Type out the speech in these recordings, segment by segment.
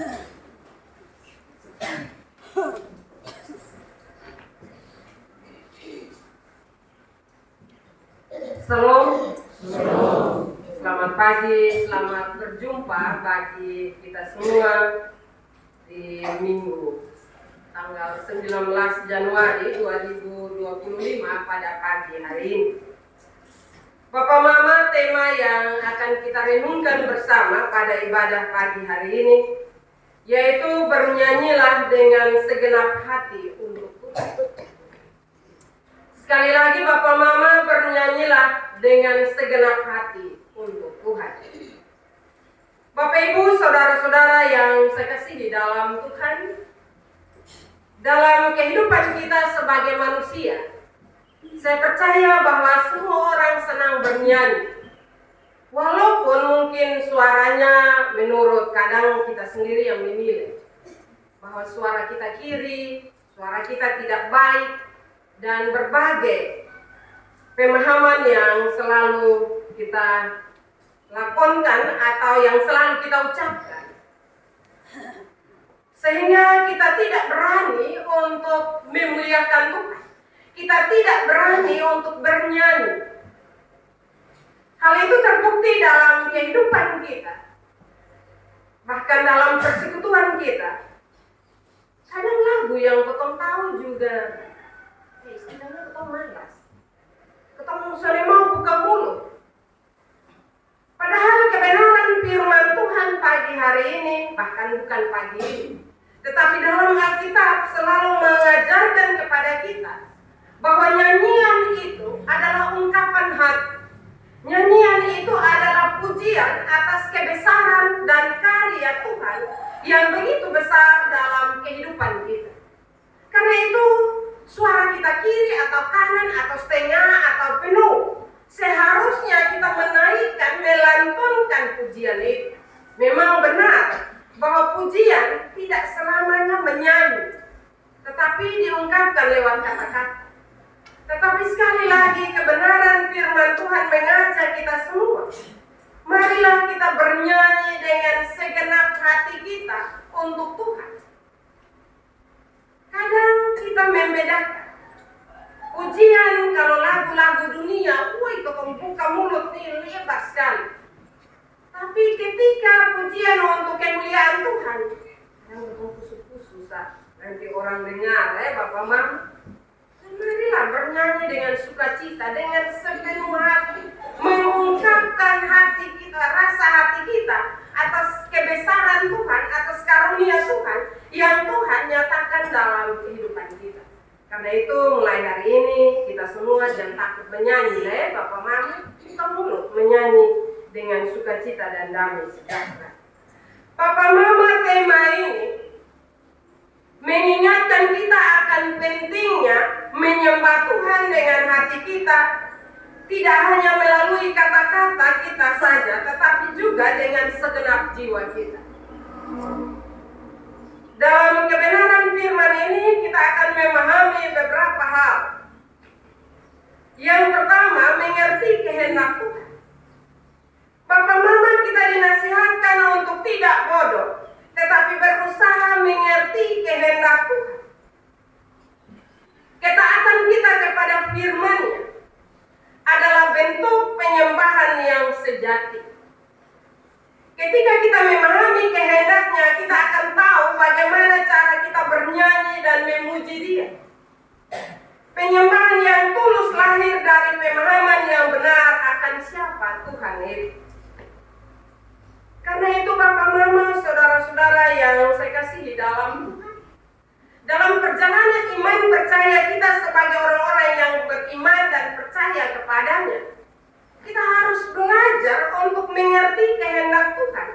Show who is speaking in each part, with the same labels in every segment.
Speaker 1: Shalom. Selamat pagi, selamat berjumpa bagi kita semua di Minggu tanggal 19 Januari 2025 pada pagi hari ini. Bapak Mama, tema yang akan kita renungkan bersama pada ibadah pagi hari ini yaitu bernyanyilah dengan segenap hati untuk Tuhan. Sekali lagi Bapak Mama, bernyanyilah dengan segenap hati untuk Tuhan. Bapak Ibu, saudara-saudara yang saya kasihi dalam Tuhan, dalam kehidupan kita sebagai manusia, saya percaya bahwa semua orang senang bernyanyi. Walaupun mungkin suaranya menurut kadang kita sendiri yang menilai bahwa suara kita kiri, suara kita tidak baik, dan berbagai pemahaman yang selalu kita lakonkan atau yang selalu kita ucapkan, sehingga kita tidak berani untuk memuliakan Tuhan. Kita tidak berani untuk bernyanyi. Hal itu terbukti dalam kehidupan kita, bahkan dalam persekutuan kita. Kadang lagu yang ketong tahu juga istilahnya ketong malas, ketong sore mau buka mulut. Padahal kebenaran firman Tuhan pagi hari ini, bahkan bukan pagi ini, tetapi dalam Alkitab selalu mengajarkan kepada kita bahwa nyanyian itu adalah ungkapan hati. Nyanyian itu adalah pujian atas kebesaran dan karya Tuhan yang begitu besar dalam kehidupan kita. Karena itu suara kita kiri atau kanan atau setengah atau penuh, seharusnya kita menaikkan, melantunkan pujian itu. Memang benar bahwa pujian tidak selamanya menyanyi, tetapi diungkapkan lewat kata-kata. Tetapi sekali lagi kebenaran firman Tuhan mengajak kita semua, marilah kita bernyanyi dengan segenap hati kita untuk Tuhan. Kadang kita membedakan pujian kalau lagu-lagu dunia, woi ketong buka mulut nih lebar sekali. Tapi ketika pujian untuk kemuliaan Tuhan, yang ketong kusut-kusut, nanti orang dengar, Bapak Mama, marilah bernyanyi dengan sukacita, dengan sepenuh hati, mengungkapkan hati kita, rasa hati kita atas kebesaran Tuhan, atas karunia Tuhan yang Tuhan nyatakan dalam kehidupan kita. Karena itu mulai hari ini kita semua jangan takut menyanyi, Bapak Mama, kita mulut menyanyi dengan sukacita dan damai sejahtera. Bapak Mama, tema ini mengingatkan kita akan pentingnya menyembah Tuhan dengan hati kita, tidak hanya melalui kata-kata kita saja, tetapi juga dengan segenap jiwa kita. Dalam kebenaran firman ini kita akan memahami beberapa hal. Yang pertama, mengerti kehendak Tuhan. Bapak Mama, kita dinasihatkan untuk tidak bodoh, tetapi berusaha mengerti kehendak Tuhan. Ketaatan kita kepada firman-Nya adalah bentuk penyembahan yang sejati. Ketika kita memahami kehendak-Nya, kita akan tahu bagaimana cara kita bernyanyi dan memuji Dia. Penyembahan yang tulus lahir dari pemahaman yang benar akan siapa Tuhan itu. Karena itu Bapak Mama, saudara-saudara yang saya kasihi dalam perjalanan iman percaya kita sebagai orang-orang yang beriman dan percaya kepadanya, kita harus belajar untuk mengerti kehendak Tuhan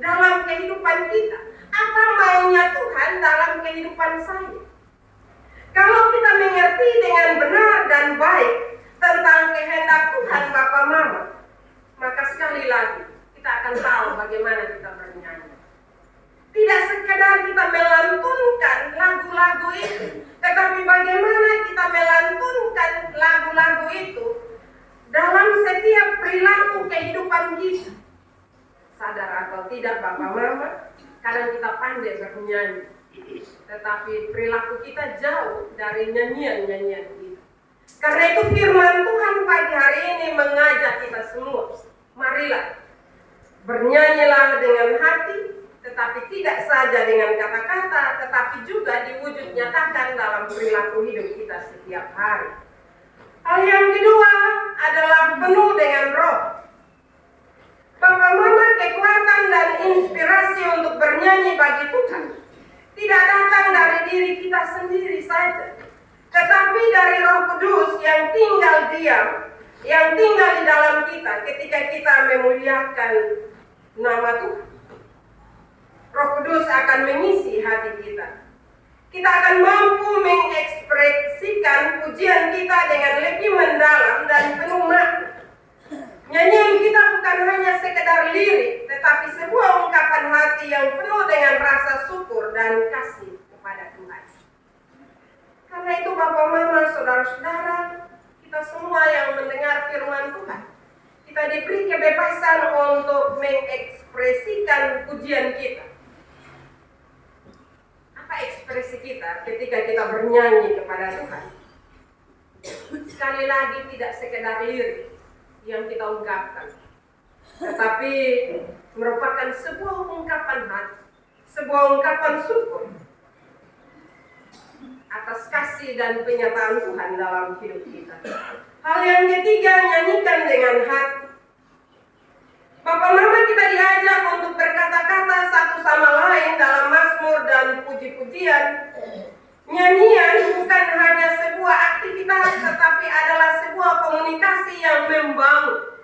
Speaker 1: dalam kehidupan kita. Apa maunya Tuhan dalam kehidupan saya? Kalau kita mengerti dengan benar dan baik tentang kehendak Tuhan Bapak Mama, maka sekali lagi kita akan tahu bagaimana kita bernyanyi. Tidak sekedar kita melantunkan lagu-lagu itu, tetapi bagaimana kita melantunkan lagu-lagu itu dalam setiap perilaku kehidupan kita. Sadar atau tidak Bapak Mama, Kadang kita pandai bernyanyi, tetapi perilaku kita jauh dari nyanyian-nyanyian kita. Karena itu firman Tuhan pagi hari ini mengajak kita semua, marilah bernyanyilah dengan hati, tetapi tidak saja dengan kata-kata, tetapi juga diwujud nyatakan dalam perilaku hidup kita setiap hari. Hal yang kedua adalah penuh dengan roh. Bapak Mama, kekuatan dan inspirasi untuk bernyanyi bagi Tuhan tidak datang dari diri kita sendiri saja, tetapi dari Roh Kudus yang tinggal diam, yang tinggal di dalam kita ketika kita memuliakan nama Tuhan. Roh Kudus akan mengisi hati kita. Kita akan mampu mengekspresikan pujian kita dengan lebih mendalam dan penuh makna. Nyanyian kita bukan hanya sekedar lirik, tetapi sebuah ungkapan hati yang penuh dengan rasa syukur dan kasih kepada Tuhan. Karena itu Bapak Mama, saudara-saudara, kita semua yang mendengar firman Tuhan, kita diberi kebebasan untuk mengekspresikan pujian kita. Apa ekspresi kita ketika kita bernyanyi kepada Tuhan? Sekali lagi tidak sekedar lirik yang kita ungkapkan, tetapi merupakan sebuah ungkapan hati, sebuah ungkapan syukur atas kasih dan penyataan Tuhan dalam hidup kita. Hal yang ketiga, nyanyikan dengan hati. Bapak Mama, kita diajak untuk berkata-kata satu sama lain dalam mazmur dan puji-pujian. Nyanyian bukan hanya sebuah aktivitas, tetapi adalah sebuah komunikasi yang membangun.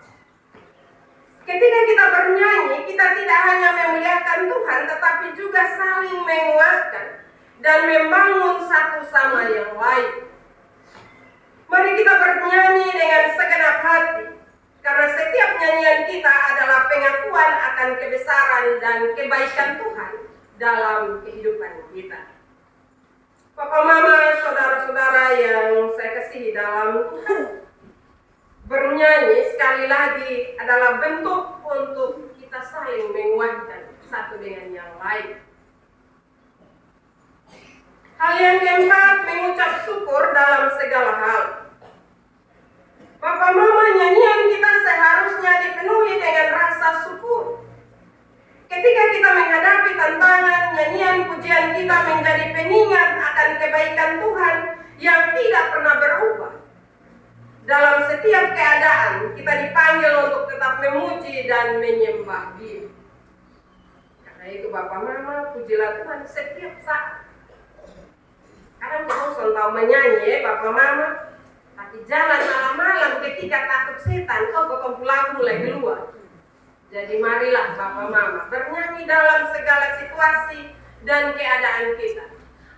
Speaker 1: Ketika kita bernyanyi, kita tidak hanya memuliakan Tuhan, tetapi juga saling menguatkan dan membangun satu sama yang lain. Mari kita bernyanyi dengan segenap hati, karena setiap nyanyian kita adalah pengakuan akan kebesaran dan kebaikan Tuhan dalam kehidupan kita. Bapak Mama, saudara-saudara yang saya kasihi dalam Tuhan, bernyanyi sekali lagi adalah bentuk untuk kita saling menguatkan satu dengan yang lain. Hal yang keempat, mengucap syukur dalam segala hal. Bapak Mama, nyanyian kita seharusnya dipenuhi dengan rasa syukur. Ketika kita menghadapi tantangan, nyanyian pujian kita menjadi pengingat akan kebaikan Tuhan yang tidak pernah berubah. Dalam setiap keadaan, kita dipanggil untuk tetap memuji dan menyembah Dia. Karena itu Bapak Mama, pujilah Tuhan setiap saat. Kadang kita tahu menyanyi, Bapak Mama, tapi jalan malam-malam ketika takut setan, kok lagu mulai keluar. Jadi marilah Bapak Mama bernyanyi dalam segala situasi dan keadaan kita.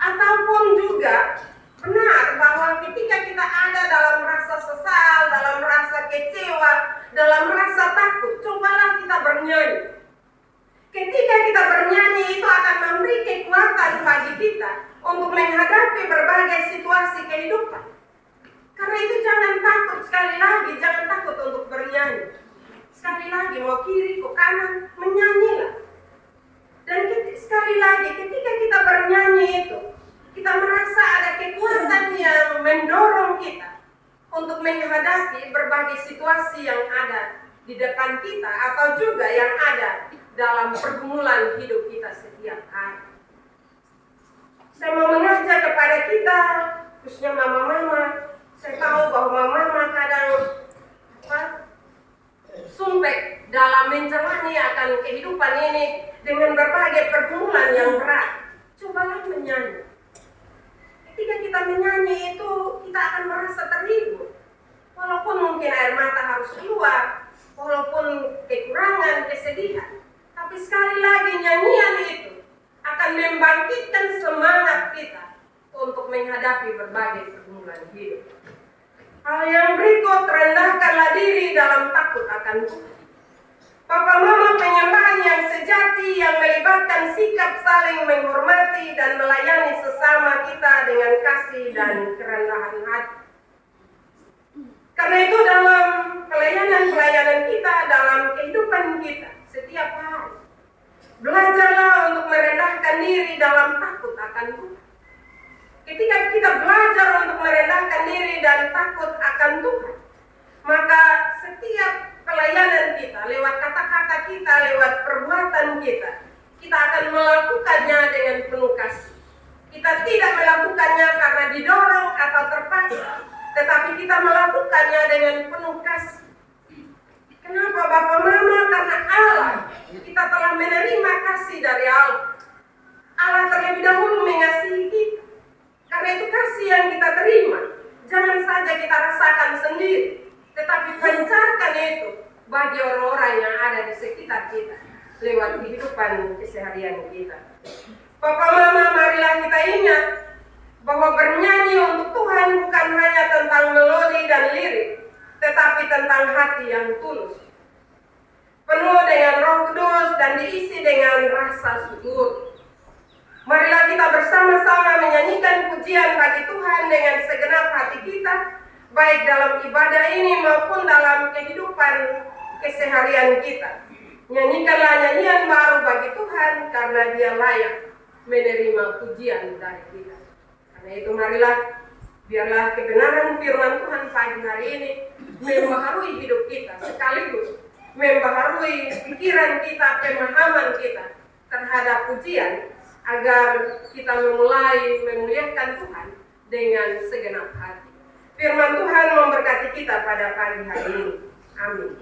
Speaker 1: Ataupun juga benar bahwa ketika kita ada dalam rasa sesal, dalam rasa kecewa, dalam rasa takut, cobalah kita bernyanyi. Ketika kita bernyanyi itu akan memberi kekuatan bagi kita untuk menghadapi berbagai situasi kehidupan. Karena itu jangan takut, sekali lagi jangan takut untuk bernyanyi. Sekali lagi, mau kiri, ke kanan, menyanyilah. Dan sekali lagi, ketika kita bernyanyi itu, kita merasa ada kekuatan yang mendorong kita untuk menghadapi berbagai situasi yang ada di depan kita, atau juga yang ada dalam pergumulan hidup kita setiap hari. Saya mau mengajak kepada kita, khususnya mama-mama, saya tahu bahwa mama kadang sumpek dalam menjalani akan kehidupan ini dengan berbagai pergumulan yang berat. Cobalah menyanyi. Ketika kita menyanyi itu, kita akan merasa terhibur. Walaupun mungkin air mata harus keluar, walaupun kekurangan, kesedihan. Tapi sekali lagi nyanyian itu akan membangkitkan semangat kita untuk menghadapi berbagai pergumulan hidup. Hal yang berikut, rendahkanlah diri dalam takut akan Tuhan. Bapak Mama, penyembahan yang sejati yang melibatkan sikap saling menghormati dan melayani sesama kita dengan kasih dan kerendahan hati. Karena itu dalam pelayanan kita, dalam kehidupan kita setiap hari, belajarlah untuk diri dalam takut akan Tuhan. Ketika kita belajar untuk merendahkan diri dan takut akan Tuhan, maka setiap pelayanan kita, lewat kata-kata kita, lewat perbuatan kita, kita akan melakukannya dengan penuh kasih. Kita tidak melakukannya karena didorong atau terpaksa, tetapi kita melakukannya dengan penuh kasih. Kenapa Bapak Mama? Karena Allah, kita telah menerima kasih dari Allah. Allah terlebih dahulu mengasihi kita. Karena itu kasih yang kita terima, jangan saja kita rasakan sendiri, tetapi pancarkan itu bagi orang-orang yang ada di sekitar kita, lewat kehidupan keseharian kita. Papa Mama, marilah kita ingat bahwa bernyanyi untuk Tuhan bukan hanya tentang melodi dan lirik, tetapi tentang hati yang tulus, penuh dengan Roh Kudus dan diisi dengan rasa syukur. Marilah kita bersama-sama menyanyikan pujian bagi Tuhan dengan segenap hati kita, baik dalam ibadah ini maupun dalam kehidupan keseharian kita. Nyanyikanlah nyanyian baru bagi Tuhan karena Dia layak menerima pujian dari kita. Karena itu marilah, biarlah kebenaran firman Tuhan pagi hari ini membaharui hidup kita, sekaligus membaharui pikiran kita, pemahaman kita terhadap pujian, agar kita memulai memuliakan Tuhan dengan segenap hati. Firman Tuhan memberkati kita pada pagi hari ini. Amin.